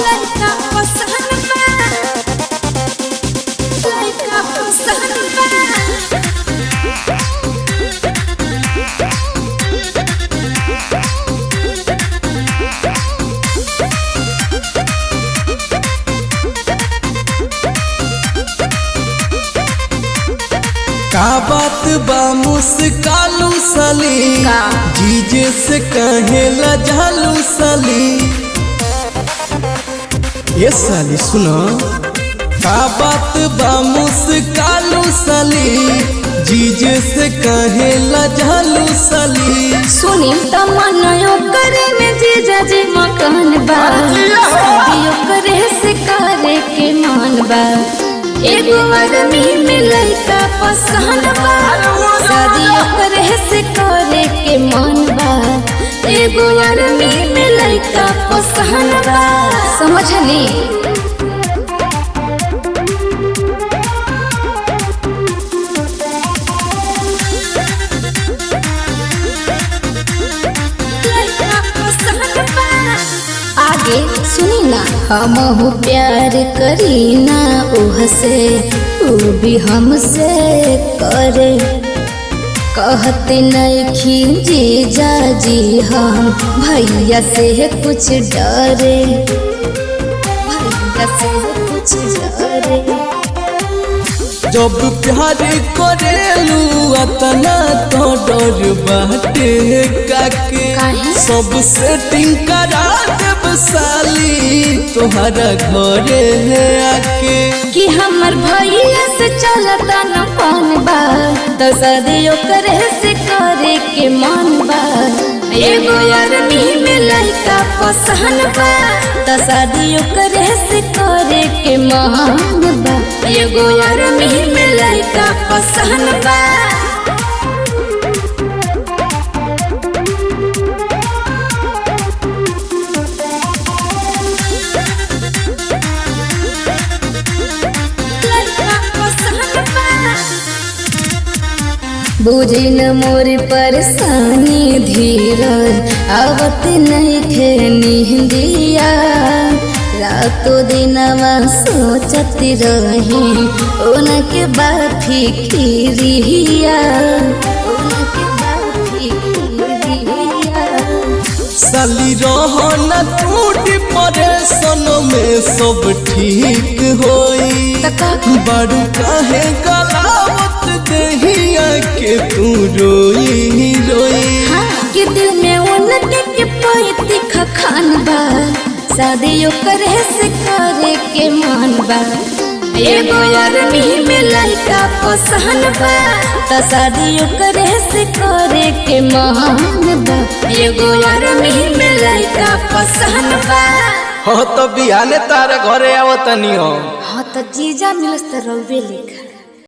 लड़का पसंद बा, लड़का पसंद बा। का बात बा मुस्कालू सली जीजे से कहेला झालू सली। ये साली सुनो का बात बा मुस्कालू सली जीजे से कहेला झालू सली। सुनी तमन्ना करे में जीजा जी मकान बा, शादियों करे से करे के मान बा। एगो आदमी में लड़का पसंद बा, शादियों करे से करे के मान बा। एगो आदमी में लड़का पसंद बा, समझली। आगे सुनी ना, हम प्यार करी ना ओह से, वो भी हमसे करे। कहते नहीं जीजा जी हम भैया से कुछ डरे, भैया से कुछ डरे। जब प्यार करेलू अतना तो डर बाटे काके, सब सेटिंग करा देब साली तोहरा घरे आके। कि हमर भैया से चलता न पान बा, तो शादियों करे से करे के मान बा। एगो आदमी में लड़का पसंद बा, तो शादियों करे से करे के मान बा। एगो आदमी में लड़का पसंद बा। बुझी न मोर परेशानी धीरज आवत नहीं खे निंदिया। रातों दिनवा सोचत रही उनके बात फिक्रिया, उनके बात फिक्रिया। साली रहो न टूट परेशान में सब ठीक होई। बड़ू काहे गलावत दहिया के तू रोई रोई। कि दिल में उनके के पैती खान बा, शादियों करे से करे के मान बा। एगो आदमी में लड़का पसंद बा, तो शादियों करे से करे के मान बा। एगो आदमी में लड़का पसंद बा। हो तो बिहाने तारा घरे आवतनी हो। हाँ तो जीजा मिलस तो रउवे लेखा।